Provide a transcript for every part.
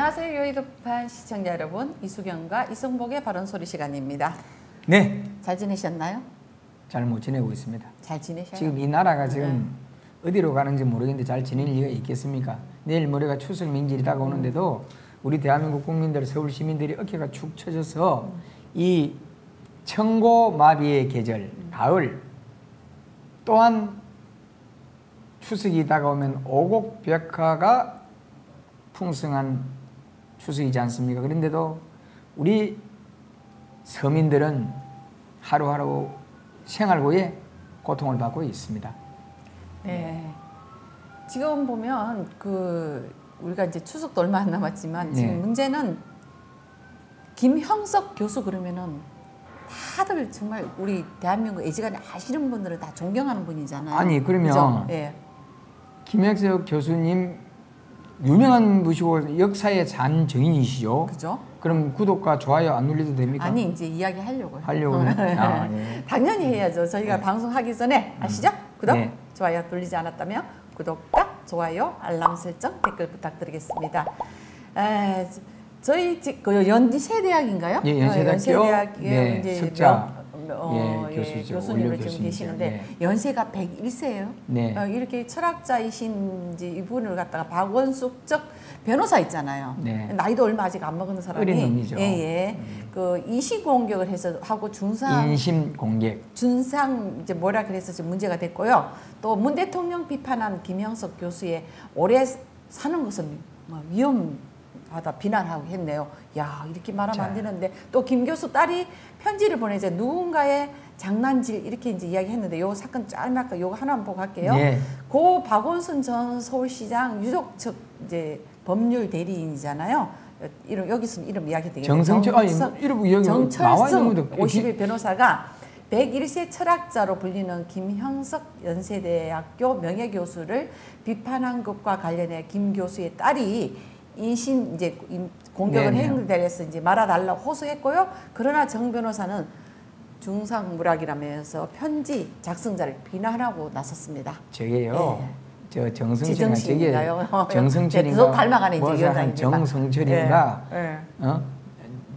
안녕하세요. 여의도판 시청자 여러분. 이수경과 이성복의 바른소리 시간입니다. 네. 잘 지내셨나요? 잘 못 지내고 있습니다. 잘 지내셔요? 지금 이 나라가 지금 어디로 가는지 모르겠는데 잘 지낼 리가 있겠습니까? 내일 모레가 추석 명절이 다가오는데도 우리 대한민국 국민들, 서울 시민들이 어깨가 축 처져서 이 청고마비의 계절, 가을, 또한 추석이 다가오면 오곡백화가 풍성한 추석이지 않습니까? 그런데도 우리 서민들은 하루하루 생활고에 고통을 받고 있습니다. 네. 지금 보면 우리가 이제 추석도 얼마 안 남았지만 지금 네. 문제는 김형석 교수 그러면은 다들 정말 우리 대한민국 애지간히 아시는 분들은 다 존경하는 분이잖아요. 아니 그러면 그죠? 네. 김형석 교수님 유명한 분이시고 역사의 잔 증인이시죠? 그죠? 그럼 구독과 좋아요 안 눌려도 됩니까? 아니 이제 이야기 하려고요. 하려고요? 아, 예. 당연히 해야죠. 저희가 네. 방송하기 전에 아시죠? 구독, 네. 좋아요 눌리지 않았다면 구독과 좋아요, 알람 설정, 댓글 부탁드리겠습니다. 저희 연세대학인가요? 예, 연세대학교 네, 네, 석자 교수님을 지금 교수님이죠. 계시는데 네. 연세가 101세예요. 네. 이렇게 철학자이신 이제 이분을 갖다가 박원숙적 변호사 있잖아요. 네. 나이도 얼마 아직 안 먹은 사람이 어린 놈이죠. 예. 그 이시 공격을 해서 하고 인심 공격. 준상 이제 뭐라 그래서 지금 문제가 됐고요. 또 문 대통령 비판한 김형석 교수의 오래 사는 것은 뭐 위험하다 비난하고 했네요. 야 이렇게 말하면 안 되는데 또 김 교수 딸이 편지를 보내자 누군가의 장난질 이렇게 이제 이야기했는데 요 사건 짤막하게 요거 하나 보고 갈게요. 네. 고 박원순 전 서울시장 유족 측 이제 법률 대리인이잖아요. 이름 여기서 이름 이야기 되겠네요. 정성철 아니 이름 여기 나와 있는 것도 50일 변호사가 101세 철학자로 불리는 김형석 연세대학교 명예교수를 비판한 것과 관련해 김 교수의 딸이 인신 이제 공격을 행위돼서 이제 말아달라고 호소했고요. 그러나 정 변호사는 중상무락이라면서 편지 작성자를 비난하고 나섰습니다. 저게요. 네. 저 정성철인가 저게 정성철인가 또 닮아가는 이제 위원장입니다. 정성철인가 네.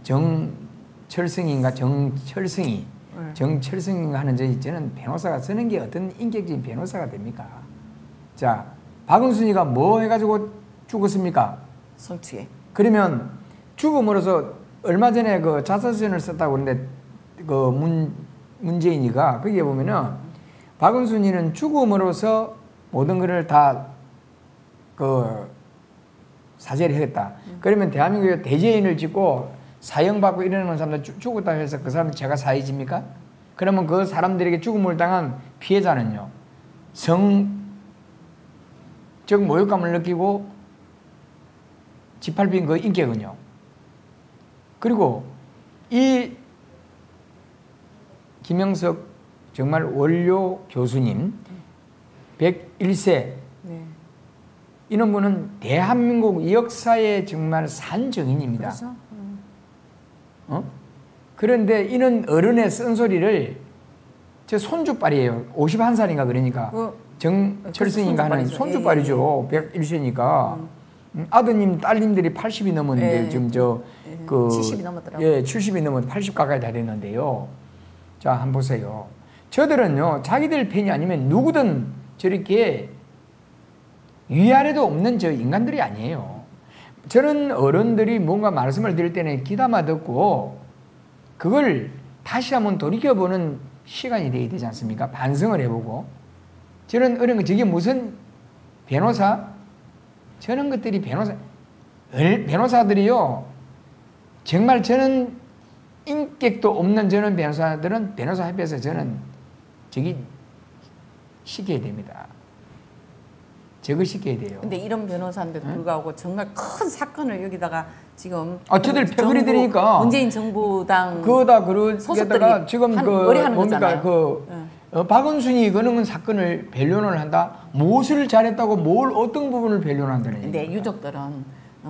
정철승인가 정철승이 정철승인가 하는 저는 변호사가 쓰는 게 어떤 인격적인 변호사가 됩니까? 자 박은순이가 뭐 해가지고 죽었습니까? 성추행. 그러면 죽음으로써 얼마 전에 그 자서전을 썼다고 그러는데 그 문재인이가 거기에 보면은 박은순이는 죽음으로써 모든 것을 다 그 사죄를 했다. 그러면 대한민국에 대죄인을 짓고 사형받고 이러는 사람들 죽었다 해서 그 사람 제가 사해집니까? 그러면 그 사람들에게 죽음을 당한 피해자는요. 성적 모욕감을 느끼고 짓밟힌 그 인격은요. 그리고 이 김형석 정말 원료 교수님 101세 이런 분은 대한민국 역사의 정말 산증인입니다. 그렇죠? 그런데 이런 어른의 쓴소리를 제 손주빨이에요. 51살인가 그러니까 정철승인가 하는 손주빨이죠. 101세니까 아드님 딸님들이 80이 넘었는데 지금 70이 넘었더라고요. 예, 70이 넘었 80 가까이 다 됐는데요. 자, 한번 보세요. 저들은요, 자기들 편이 아니면 누구든 저렇게 위아래도 없는 저 인간들이 아니에요. 저는 어른들이 뭔가 말씀을 드릴 때는 귀담아 듣고 그걸 다시 한번 돌이켜보는 시간이 되어야 되지 않습니까? 반성을 해보고. 저는 어른 거 저게 무슨 변호사? 저런 것들이 변호사들이요. 정말 저는 인격도 없는 저런 변호사들은 변호사 협회에서 저는 저기 시켜야 됩니다. 저거 시켜야 돼요. 근데 이런 변호사인데도 불구하고 정말 큰 사건을 여기다가 지금 저들 패거리 들으니까 문재인 정부당 그거다 그러다가 지금 뭡니까 박원순이 그런 사건을 변론을 한다. 무엇을 잘했다고 어떤 부분을 변론한다는 얘기입니다. 네, 유족들은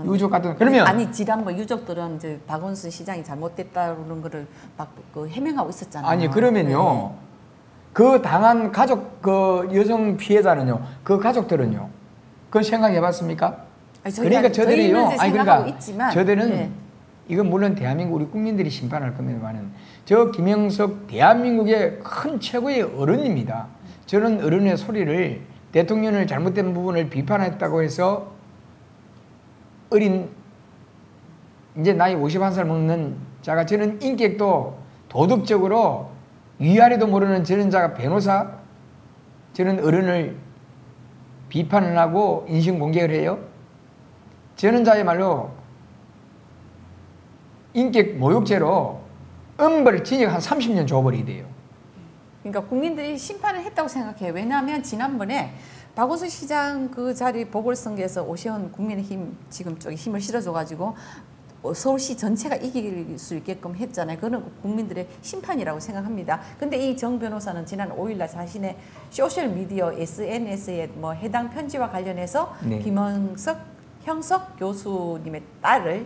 유족 같은 그러면 아니 지난번 유족들은 이제 박원순 시장이 잘못됐다는 거를 막 해명하고 있었잖아요. 아니 그러면요. 그 당한 가족 그 여성 피해자는요. 그 가족들은요. 그건 생각해 봤습니까? 그러니까 저들이요. 아니 그러니까 있지만, 저들은 네. 이건 물론 대한민국 우리 국민들이 심판할 겁니다만은 저 김영석 대한민국의 큰 최고의 어른입니다. 저는 어른의 소리를 대통령을 잘못된 부분을 비판했다고 해서 어린 이제 나이 51살 먹는 자가 저는 인격도 도덕적으로 위아래도 모르는 저런 자가 변호사 저런 어른을 비판을 하고 인신공격을 해요. 저런 자야말로 인격 모욕죄로 엄벌 징역 한 30년 줘버려야 돼요. 그러니까 국민들이 심판을 했다고 생각해요. 왜냐하면 지난번에 박원순 시장 그 자리 보궐선거에서 오세훈 국민의힘 지금 쪽에 힘을 실어줘가지고 서울시 전체가 이길 수 있게끔 했잖아요. 그거는 국민들의 심판이라고 생각합니다. 근데 이 정 변호사는 지난 5일날 자신의 소셜미디어 SNS에 뭐 해당 편지와 관련해서 네. 김영석 형석 교수님의 딸을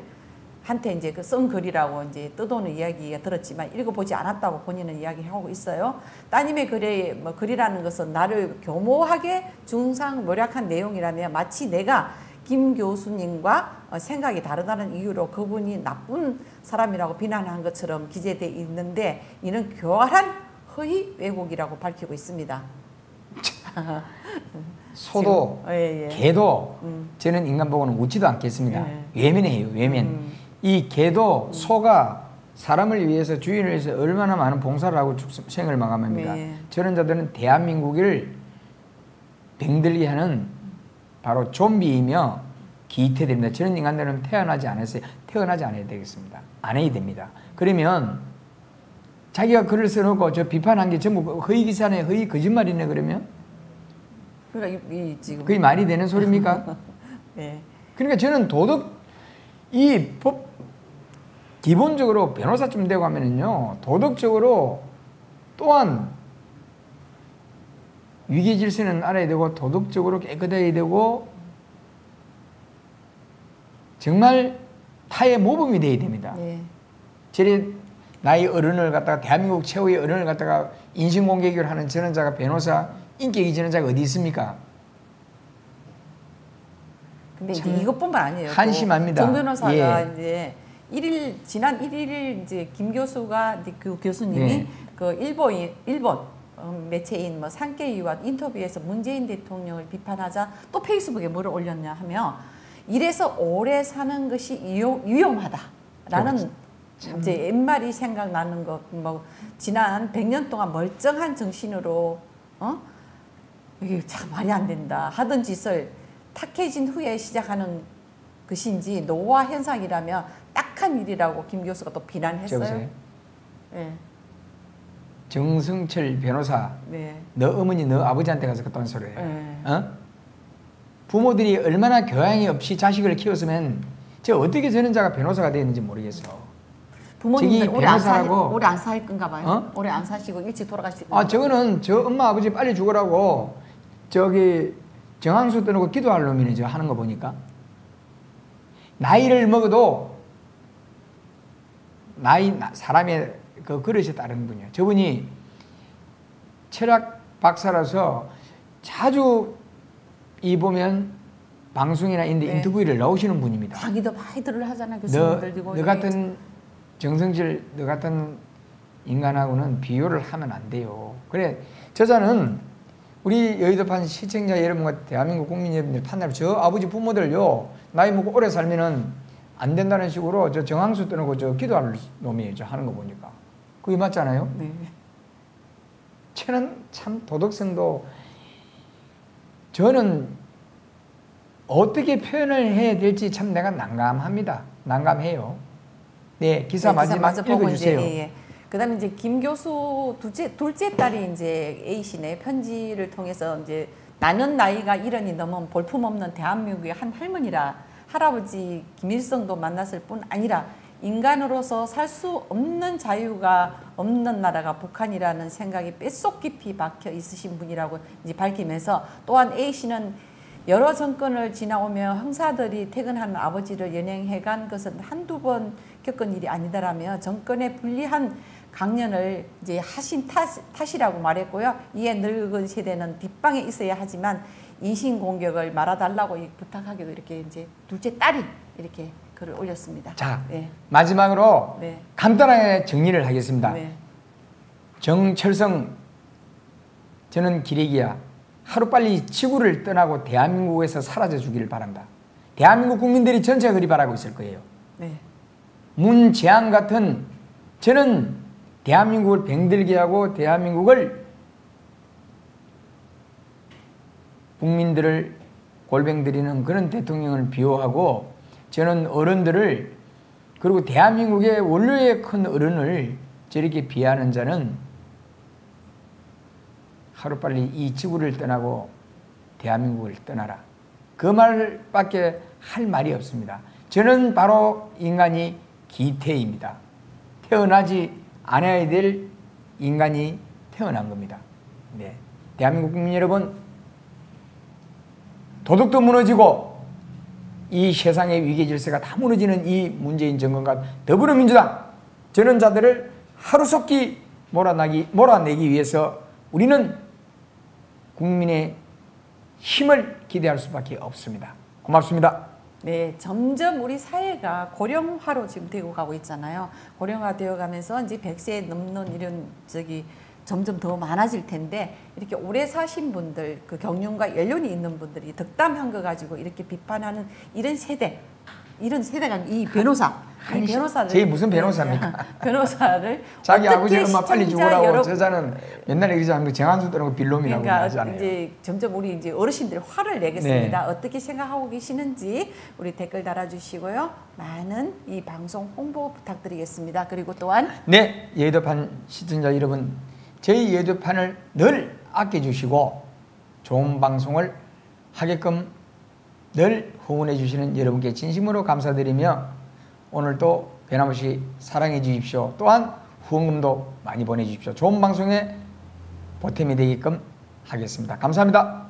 한테 이제 그 쓴 글이라고 이제 뜯어오는 이야기가 들었지만 읽어보지 않았다고 본인은 이야기하고 있어요. 따님의 글에 뭐 글이라는 것은 나를 교모하게 중상모략한 내용이라며 마치 내가 김 교수님과 생각이 다르다는 이유로 그분이 나쁜 사람이라고 비난한 것처럼 기재되어 있는데 이는 교활한 허위 왜곡이라고 밝히고 있습니다. 소도 예, 예. 개도 저는 인간 보고는 웃지도 않겠습니다. 예. 외면해요. 외면. 이 개도 소가 사람을 위해서 주인을 위해서 얼마나 많은 봉사를 하고 생을 마감합니까? 네. 저런 자들은 대한민국을 병들게 하는 바로 좀비이며 기태됩니다. 저런 인간들은 태어나지 않았어요. 태어나지 않아야 되겠습니다. 안 해야 됩니다. 그러면 자기가 글을 써놓고 저 비판한 게 전부 허위 기사네, 허위 거짓말이네 그러면? 그러니까 지금 그게 말이 되는 소리입니까? 네. 그러니까 저는 이 법 기본적으로 변호사쯤 되고 하면은요 도덕적으로 또한 위계 질서는 알아야 되고 도덕적으로 깨끗해야 되고 정말 타의 모범이 돼야 됩니다. 네. 저래 나이 어른을 갖다가 대한민국 최고의 어른을 갖다가 인신공격을 하는 저런 자가 변호사 인격이 저런 자가 어디 있습니까? 근데 이제 이것뿐만 아니에요. 한심합니다. 정 변호사가 예. 이제 지난 1일 이제 김 교수가 이제 그 교수님이 네. 그 일본 매체인 뭐 산케이와 인터뷰에서 문재인 대통령을 비판하자 또 페이스북에 뭐를 올렸냐 하면 이래서 오래 사는 것이 위험하다라는 이제 옛말이 생각나는 것, 뭐 지난 100년 동안 멀쩡한 정신으로 이게 참 말이 안 된다 하던 짓을 탁해진 후에 시작하는 것인지 노화 현상이라면 딱한 일이라고 김 교수가 또 비난했어요. 네. 정승철 변호사, 네. 너 어머니 너 아버지한테 가서 그딴 소리예요. 네. 부모들이 얼마나 교양이 없이 자식을 키웠으면 저 어떻게 저런 자가 변호사가 되었는지 모르겠어. 부모님들 오래 안 변호사라고 살 건가 봐요. 오래 안 사시고 일찍 돌아가실 건가? 저거는 저 엄마 아버지 빨리 죽으라고 저기 정황수 떠놓고 기도할 놈이네. 저 하는 거 보니까 나이를 먹어도 사람의 그 그릇에 따른 분이에요. 저분이 철학 박사라서 자주 이 보면 방송이나 인터뷰를 나오시는 분입니다. 강의도 많이들 하잖아요. 교수님들. 너 같은 정성질 너 같은 인간하고는 비교를 하면 안 돼요. 그래 저자는 우리 여의도판 시청자 여러분과 대한민국 국민 여러분들 판단을 저 아버지 부모들요 나이 먹고 오래 살면은 안 된다는 식으로 저 정황수 떠놓고 저 기도할 놈이에요. 저 하는 거 보니까 그게 맞잖아요. 네. 저는 참 도덕성도 저는 어떻게 표현을 해야 될지 참 내가 난감합니다. 난감해요. 네, 기사 마지막 읽어주세요. 그다음에 이제 김 교수 둘째 딸이 이제 A씨네 편지를 통해서 이제 나는 나이가 70이 넘은 볼품없는 대한민국의 한 할머니라 할아버지 김일성도 만났을 뿐 아니라 인간으로서 살 수 없는 자유가 없는 나라가 북한이라는 생각이 뼛속 깊이 박혀 있으신 분이라고 이제 밝히면서 또한 A씨는 여러 정권을 지나오며 형사들이 퇴근하는 아버지를 연행해간 것은 한두 번 겪은 일이 아니다라며 정권의 불리한 강연을 이제 하신 탓이라고 말했고요. 이에 늙은 세대는 뒷방에 있어야 하지만 인신공격을 말아달라고 부탁하기도 이렇게 이제 둘째 딸이 이렇게 글을 올렸습니다. 자, 네. 마지막으로 네. 간단하게 정리를 하겠습니다. 네. 정철성, 저는 기레기야. 하루빨리 지구를 떠나고 대한민국에서 사라져 주기를 바란다. 대한민국 국민들이 전체가 그리 바라고 있을 거예요. 네. 문재안 같은, 저는 대한민국을 병들게 하고 대한민국을, 국민들을 골병 들이는 그런 대통령을 비호하고, 저는 어른들을, 그리고 대한민국의 원료의 큰 어른을 저렇게 비하하는 자는 하루빨리 이 지구를 떠나고 대한민국을 떠나라. 그 말밖에 할 말이 없습니다. 저는 바로 인간이 기태입니다. 태어나지 않아야 될 인간이 태어난 겁니다. 네. 대한민국 국민 여러분, 도덕도 무너지고 이 세상의 위계 질서가 다 무너지는 이 문재인 정권과 더불어민주당, 저런 자들을 하루속히 몰아내기 위해서 우리는 국민의 힘을 기대할 수밖에 없습니다. 고맙습니다. 네, 점점 우리 사회가 고령화로 지금 되고 가고 있잖아요. 고령화 되어 가면서 이제 100세 넘는 이런 점점 더 많아질 텐데, 이렇게 오래 사신 분들, 그 경륜과 연륜이 있는 분들이 덕담한 거 가지고 이렇게 비판하는 이런 세대가 이 변호사, 이 변호사를, 제 무슨 변호사입니까? 변호사를 자기 아버지 엄마 빨리 죽으라고 여러분, 저자는 맨날 얘기하지 않고 정한수 떠나고 빌놈이라고 그러니까 하잖아요. 이제 점점 우리 이제 어르신들 화를 내겠습니다. 네. 어떻게 생각하고 계시는지 우리 댓글 달아주시고요. 많은 이 방송 홍보 부탁드리겠습니다. 그리고 또한 네, 여의도판 시청자 여러분, 저희 여의도판을 늘 아껴주시고 좋은 방송을 하게끔 늘 후원해 주시는 여러분께 진심으로 감사드리며 오늘도 변함없이 사랑해 주십시오. 또한 후원금도 많이 보내주십시오. 좋은 방송에 보탬이 되게끔 하겠습니다. 감사합니다.